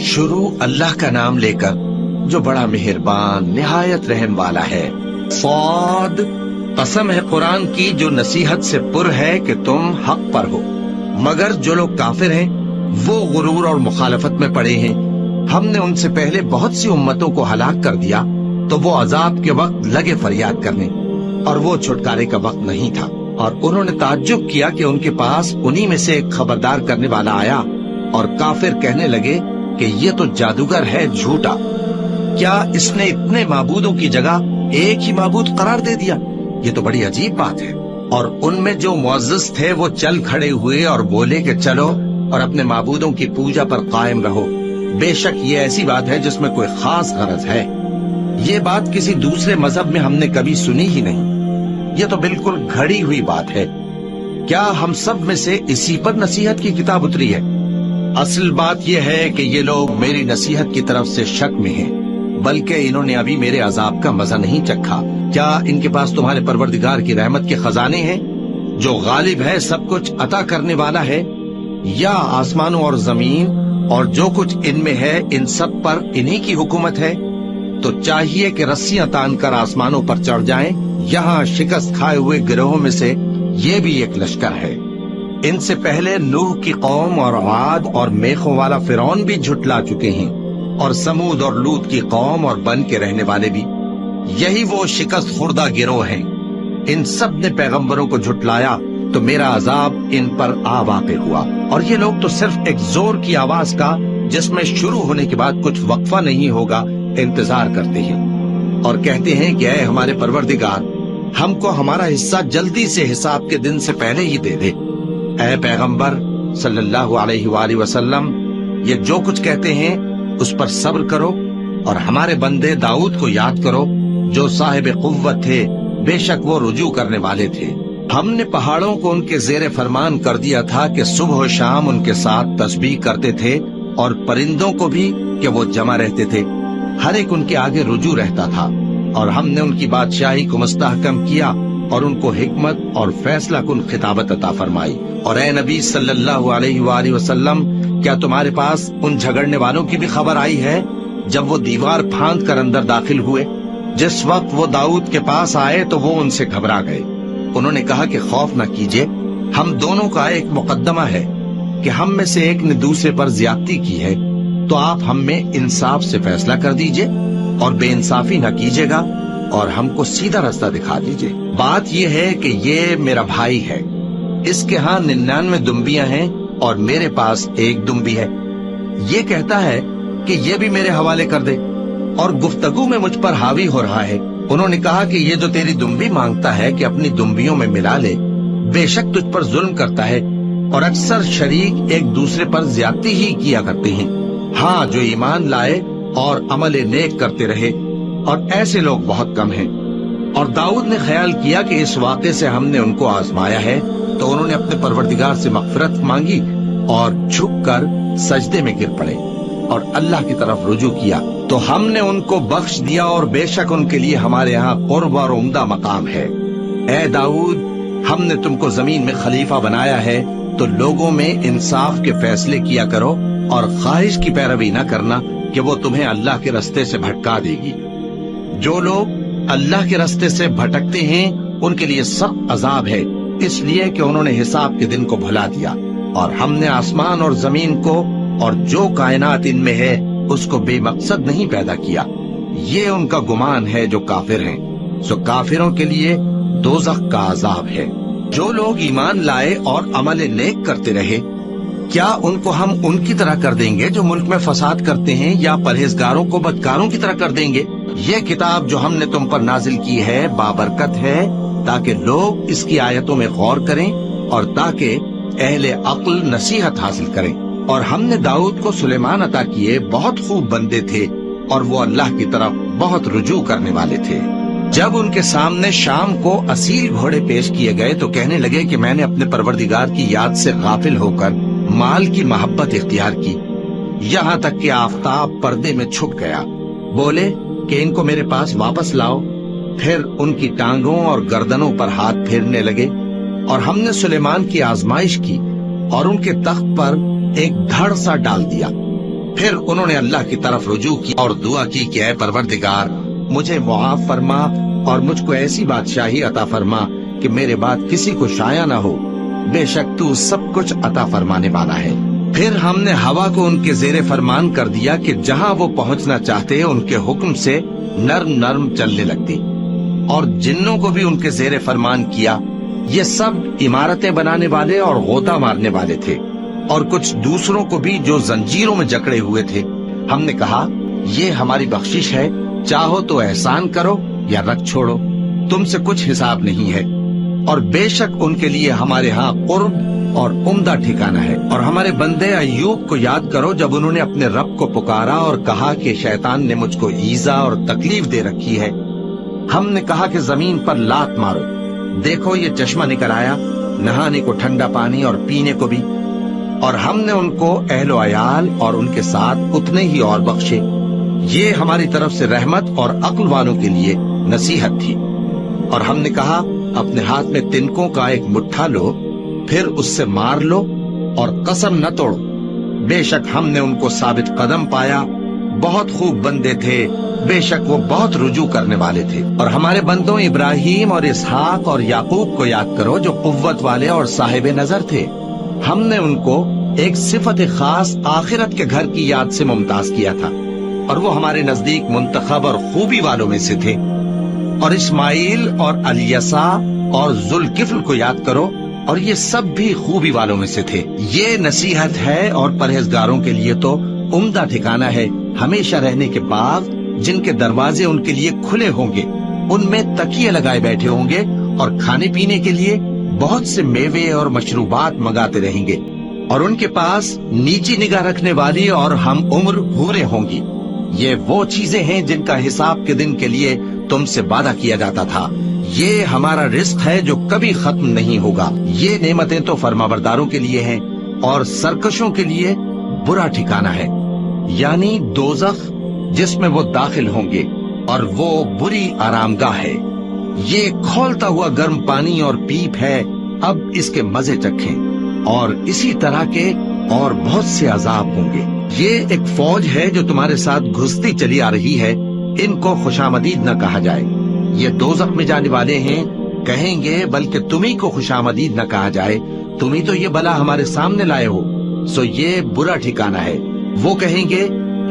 شروع اللہ کا نام لے کر جو بڑا مہربان نہایت رحم والا ہے۔ صاد، قسم ہے قرآن کی جو نصیحت سے پر ہے کہ تم حق پر ہو، مگر جو لوگ کافر ہیں وہ غرور اور مخالفت میں پڑے ہیں۔ ہم نے ان سے پہلے بہت سی امتوں کو ہلاک کر دیا تو وہ عذاب کے وقت لگے فریاد کرنے، اور وہ چھٹکارے کا وقت نہیں تھا، اور انہوں نے تعجب کیا کہ ان کے پاس انہی میں سے ایک خبردار کرنے والا آیا، اور کافر کہنے لگے کہ یہ تو جادوگر ہے جھوٹا، کیا اس نے اتنے معبودوں کی جگہ ایک ہی معبود قرار دے دیا؟ یہ تو بڑی عجیب بات ہے۔ اور ان میں جو معزز تھے وہ چل کھڑے ہوئے اور بولے کہ چلو اور اپنے معبودوں کی پوجا پر قائم رہو، بے شک یہ ایسی بات ہے جس میں کوئی خاص غرض ہے، یہ بات کسی دوسرے مذہب میں ہم نے کبھی سنی ہی نہیں، یہ تو بالکل گھڑی ہوئی بات ہے، کیا ہم سب میں سے اسی پر نصیحت کی کتاب اتری ہے؟ اصل بات یہ ہے کہ یہ لوگ میری نصیحت کی طرف سے شک میں ہیں، بلکہ انہوں نے ابھی میرے عذاب کا مزہ نہیں چکھا۔ کیا ان کے پاس تمہارے پروردگار کی رحمت کے خزانے ہیں جو غالب ہے، سب کچھ عطا کرنے والا ہے؟ یا آسمانوں اور زمین اور جو کچھ ان میں ہے ان سب پر انہی کی حکومت ہے؟ تو چاہیے کہ رسیاں تان کر آسمانوں پر چڑھ جائیں، یہاں شکست کھائے ہوئے گروہوں میں سے یہ بھی ایک لشکر ہے۔ ان سے پہلے نوح کی قوم اور عاد اور میخوں والا فرعون بھی جھٹلا چکے ہیں، اور سمود اور لوط کی قوم اور بن کے رہنے والے بھی، یہی وہ شکست خوردہ گروہ ہیں۔ ان سب نے پیغمبروں کو جھٹلایا تو میرا عذاب ان پر آ واقع ہوا، اور یہ لوگ تو صرف ایک زور کی آواز کا جس میں شروع ہونے کے بعد کچھ وقفہ نہیں ہوگا انتظار کرتے ہیں، اور کہتے ہیں کہ اے ہمارے پروردگار، ہم کو ہمارا حصہ جلدی سے حساب کے دن سے پہلے ہی دے دے۔ اے پیغمبر صلی اللہ علیہ وآلہ وسلم، یہ جو کچھ کہتے ہیں اس پر صبر کرو، اور ہمارے بندے داؤد کو یاد کرو جو صاحب قوت تھے، بے شک وہ رجوع کرنے والے تھے۔ ہم نے پہاڑوں کو ان کے زیر فرمان کر دیا تھا کہ صبح و شام ان کے ساتھ تسبیح کرتے تھے، اور پرندوں کو بھی کہ وہ جمع رہتے تھے، ہر ایک ان کے آگے رجوع رہتا تھا، اور ہم نے ان کی بادشاہی کو مستحکم کیا اور ان کو حکمت اور فیصلہ کن خطابت عطا فرمائی۔ اور اے نبی صلی اللہ علیہ وآلہ وسلم، کیا تمہارے پاس ان جھگڑنے والوں کی بھی خبر آئی ہے جب وہ دیوار پھاند کر اندر داخل ہوئے؟ جس وقت وہ داؤد کے پاس آئے تو وہ ان سے گھبرا گئے، انہوں نے کہا کہ خوف نہ کیجیے، ہم دونوں کا ایک مقدمہ ہے کہ ہم میں سے ایک نے دوسرے پر زیادتی کی ہے، تو آپ ہم میں انصاف سے فیصلہ کر دیجئے اور بے انصافی نہ کیجیے گا، اور ہم کو سیدھا رستہ دکھا دیجئے۔ بات یہ ہے کہ یہ میرا بھائی ہے، اس کے ہاں 99 دمبیاں ہیں اور میرے پاس ایک دمبی ہے، یہ کہتا ہے کہ یہ بھی میرے حوالے کر دے، اور گفتگو میں مجھ پر حاوی ہو رہا ہے۔ انہوں نے کہا کہ یہ جو تیری دمبی مانگتا ہے کہ اپنی دمبیوں میں ملا لے، بے شک تجھ پر ظلم کرتا ہے، اور اکثر شریک ایک دوسرے پر زیادتی ہی کیا کرتے ہیں۔ ہاں، جو ایمان لائے اور عمل نیک کرتے رہے، اور ایسے لوگ بہت کم ہیں۔ اور داؤد نے خیال کیا کہ اس واقعے سے ہم نے ان کو آزمایا ہے، تو انہوں نے اپنے پروردگار سے مغفرت مانگی اور جھک کر سجدے میں گر پڑے اور اللہ کی طرف رجوع کیا، تو ہم نے ان کو بخش دیا، اور بے شک ان کے لیے ہمارے ہاں قرب اور عمدہ مقام ہے۔ اے داؤد، ہم نے تم کو زمین میں خلیفہ بنایا ہے، تو لوگوں میں انصاف کے فیصلے کیا کرو، اور خواہش کی پیروی نہ کرنا کہ وہ تمہیں اللہ کے رستے سے بھٹکا دے گی۔ جو لوگ اللہ کے رستے سے بھٹکتے ہیں ان کے لیے سخت عذاب ہے، اس لیے کہ انہوں نے حساب کے دن کو بھلا دیا، اور ہم نے آسمان اور زمین کو اور جو کائنات ان میں ہے اس کو بے مقصد نہیں پیدا کیا۔ یہ ان کا گمان ہے جو کافر ہیں، سو کافروں کے لیے دوزخ کا عذاب ہے۔ جو لوگ ایمان لائے اور عمل نیک کرتے رہے، کیا ان کو ہم ان کی طرح کر دیں گے جو ملک میں فساد کرتے ہیں، یا پرہیزگاروں کو بدکاروں کی طرح کر دیں گے؟ یہ کتاب جو ہم نے تم پر نازل کی ہے بابرکت ہے، تاکہ لوگ اس کی آیتوں میں غور کریں اور تاکہ اہل عقل نصیحت حاصل کریں۔ اور ہم نے داؤد کو سلیمان عطا کیے، بہت خوب بندے تھے، اور وہ اللہ کی طرف بہت رجوع کرنے والے تھے۔ جب ان کے سامنے شام کو اصیل گھوڑے پیش کیے گئے تو کہنے لگے کہ میں نے اپنے پروردگار کی یاد سے غافل ہو کر مال کی محبت اختیار کی، یہاں تک کہ آفتاب پردے میں چھپ گیا۔ بولے کہ ان کو میرے پاس واپس لاؤ۔ پھر ان کی ٹانگوں اور گردنوں پر ہاتھ پھیرنے لگے، اور ہم نے سلیمان کی آزمائش کی اور ان کے تخت پر ایک دھڑ سا ڈال دیا۔ پھر انہوں نے اللہ کی طرف رجوع کی اور دعا کی کہ اے پروردگار مجھے معاف فرما اور مجھ کو ایسی بادشاہی عطا فرما کہ میرے بعد کسی کو شایع نہ ہو، بے شک تو سب کچھ عطا فرمانے والا ہے۔ پھر ہم نے ہوا کو ان کے زیر فرمان کر دیا کہ جہاں وہ پہنچنا چاہتے ان کے حکم سے نرم نرم چلنے لگتی، اور جنوں کو بھی ان کے زیر فرمان کیا۔ یہ سب عمارتیں بنانے والے اور غوطہ مارنے والے تھے، اور کچھ دوسروں کو بھی جو زنجیروں میں جکڑے ہوئے تھے۔ ہم نے کہا یہ ہماری بخشش ہے، چاہو تو احسان کرو یا رکھ چھوڑو، تم سے کچھ حساب نہیں ہے۔ اور بے شک ان کے لیے ہمارے ہاں قرب اور عمدہ ٹھکانہ ہے۔ اور ہمارے بندے ایوب کو یاد کرو جب انہوں نے اپنے رب کو پکارا اور کہا کہ شیطان نے مجھ کو ایذا اور تکلیف دے رکھی ہے۔ ہم نے کہا کہ زمین پر لات مارو، دیکھو یہ چشمہ نکل آیا، نہانے کو ٹھنڈا پانی اور پینے کو بھی۔ اور ہم نے ان کو اہل و عیال اور ان کے ساتھ اتنے ہی اور بخشے۔ یہ ہماری طرف سے رحمت اور عقل والوں کے لیے نصیحت تھی۔ اور ہم نے کہا اپنے ہاتھ میں تنکوں کا ایک مٹھا لو، پھر اس سے مار لو اور قسم نہ توڑو، بے شک ہم نے ان کو ثابت قدم پایا، بہت خوب بندے تھے، بے شک وہ بہت رجوع کرنے والے تھے۔ اور ہمارے بندوں ابراہیم اور اسحاق اور یعقوب کو یاد کرو جو قوت والے اور صاحب نظر تھے۔ ہم نے ان کو ایک صفت خاص آخرت کے گھر کی یاد سے ممتاز کیا تھا، اور وہ ہمارے نزدیک منتخب اور خوبی والوں میں سے تھے۔ اور اسماعیل اور الیسع اور ذوالکفل کو یاد کرو، اور یہ سب بھی خوبی والوں میں سے تھے۔ یہ نصیحت ہے اور پرہیزگاروں کے لیے تو عمدہ ٹھکانہ ہے، ہمیشہ رہنے کے باغ جن کے دروازے ان کے لیے کھلے ہوں گے، ان میں تکیے لگائے بیٹھے ہوں گے، اور کھانے پینے کے لیے بہت سے میوے اور مشروبات منگاتے رہیں گے، اور ان کے پاس نیچی نگاہ رکھنے والی اور ہم عمر حوریں ہوں گی۔ یہ وہ چیزیں ہیں جن کا حساب کے دن کے لیے تم سے وعدہ کیا جاتا تھا۔ یہ ہمارا رزق ہے جو کبھی ختم نہیں ہوگا۔ یہ نعمتیں تو فرمانبرداروں کے لیے ہیں، اور سرکشوں کے لیے برا ٹھکانہ ہے، یعنی دوزخ جس میں وہ داخل ہوں گے، اور وہ بری آرام گاہ ہے۔ یہ کھولتا ہوا گرم پانی اور پیپ ہے، اب اس کے مزے چکھیں۔ اور اسی طرح کے اور بہت سے عذاب ہوں گے۔ یہ ایک فوج ہے جو تمہارے ساتھ گھستی چلی آ رہی ہے، ان کو خوشامدید نہ کہا جائے۔ یہ دوزخ میں جانے والے ہیں، کہیں گے بلکہ تمہیں کو خوشامدید نہ کہا جائے، تمہیں تو یہ بلا ہمارے سامنے لائے ہو، سو یہ برا ٹھکانہ ہے۔ وہ کہیں گے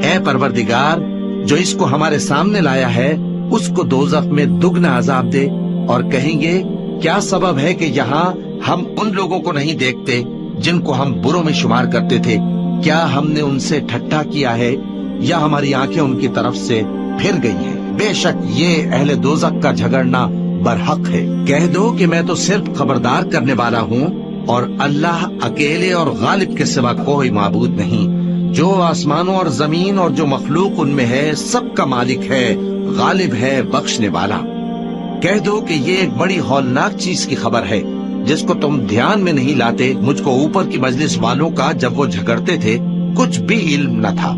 اے پروردگار جو اس کو ہمارے سامنے لایا ہے اس کو دوزخ میں دگنا عذاب دے، اور کہیں گے کیا سبب ہے کہ یہاں ہم ان لوگوں کو نہیں دیکھتے جن کو ہم بروں میں شمار کرتے تھے؟ کیا ہم نے ان سے ٹھٹھا کیا ہے یا ہماری آنکھیں ان کی طرف سے پھر گئی ہیں؟ بے شک یہ اہل دوزخ کا جھگڑنا برحق ہے۔ کہہ دو کہ میں تو صرف خبردار کرنے والا ہوں، اور اللہ اکیلے اور غالب کے سوا کوئی معبود نہیں۔ جو آسمانوں اور زمین اور جو مخلوق ان میں ہے سب کا مالک ہے، غالب ہے، بخشنے والا۔ کہہ دو کہ یہ ایک بڑی ہولناک چیز کی خبر ہے جس کو تم دھیان میں نہیں لاتے۔ مجھ کو اوپر کی مجلس والوں کا جب وہ جھگڑتے تھے کچھ بھی علم نہ تھا،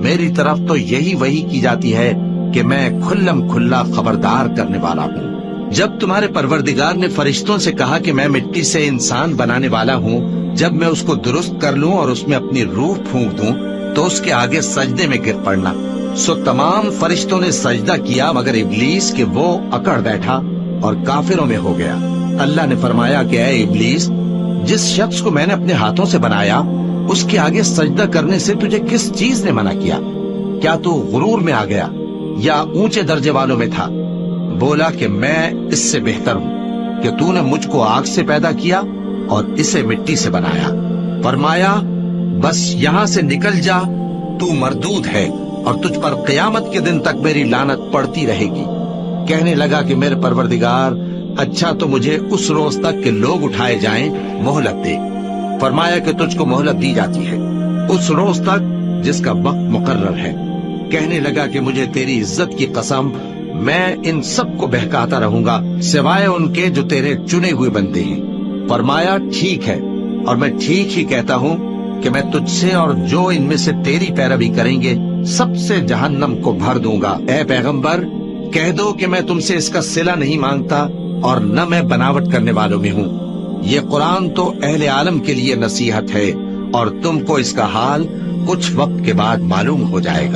میری طرف تو یہی وحی کی جاتی ہے کہ میں کھلم کھلا خبردار کرنے والا ہوں۔ جب تمہارے پروردگار نے فرشتوں سے کہا کہ میں مٹی سے انسان بنانے والا ہوں، جب میں اس کو درست کر لوں اور اس میں اپنی روح پھونک دوں تو اس کے آگے سجدے میں گر پڑنا۔ سو تمام فرشتوں نے سجدہ کیا مگر ابلیس کہ وہ اکڑ بیٹھا اور کافروں میں ہو گیا۔ اللہ نے فرمایا کہ اے ابلیس، جس شخص کو میں نے اپنے ہاتھوں سے بنایا اس کے آگے سجدہ کرنے سے تجھے کس چیز نے منع کیا؟ کیا تو غرور میں آ گیا یا اونچے درجے والوں میں تھا؟ بولا کہ میں اس سے بہتر ہوں کہ تو نے مجھ کو آگ سے پیدا کیا اور اسے مٹی سے بنایا۔ فرمایا بس یہاں سے نکل جا، تو مردود ہے اور تجھ پر قیامت کے دن تک میری لعنت پڑتی رہے گی۔ کہنے لگا کہ میرے پروردگار، اچھا تو مجھے اس روز تک کہ لوگ اٹھائے جائیں مہلت دے۔ فرمایا کہ تجھ کو مہلت دی جاتی ہے اس روز تک جس کا وقت مقرر ہے۔ کہنے لگا کہ مجھے تیری عزت کی قسم، میں ان سب کو بہکاتا رہوں گا سوائے ان کے جو تیرے چنے ہوئے بندے ہیں۔ فرمایا ٹھیک ہے، اور میں ٹھیک ہی کہتا ہوں کہ میں تجھ سے اور جو ان میں سے تیری پیروی کریں گے سب سے جہنم کو بھر دوں گا۔ اے پیغمبر، کہہ دو کہ میں تم سے اس کا صلہ نہیں مانگتا اور نہ میں بناوٹ کرنے والوں میں ہوں۔ یہ قرآن تو اہل عالم کے لیے نصیحت ہے، اور تم کو اس کا حال کچھ وقت کے بعد معلوم ہو جائے گا۔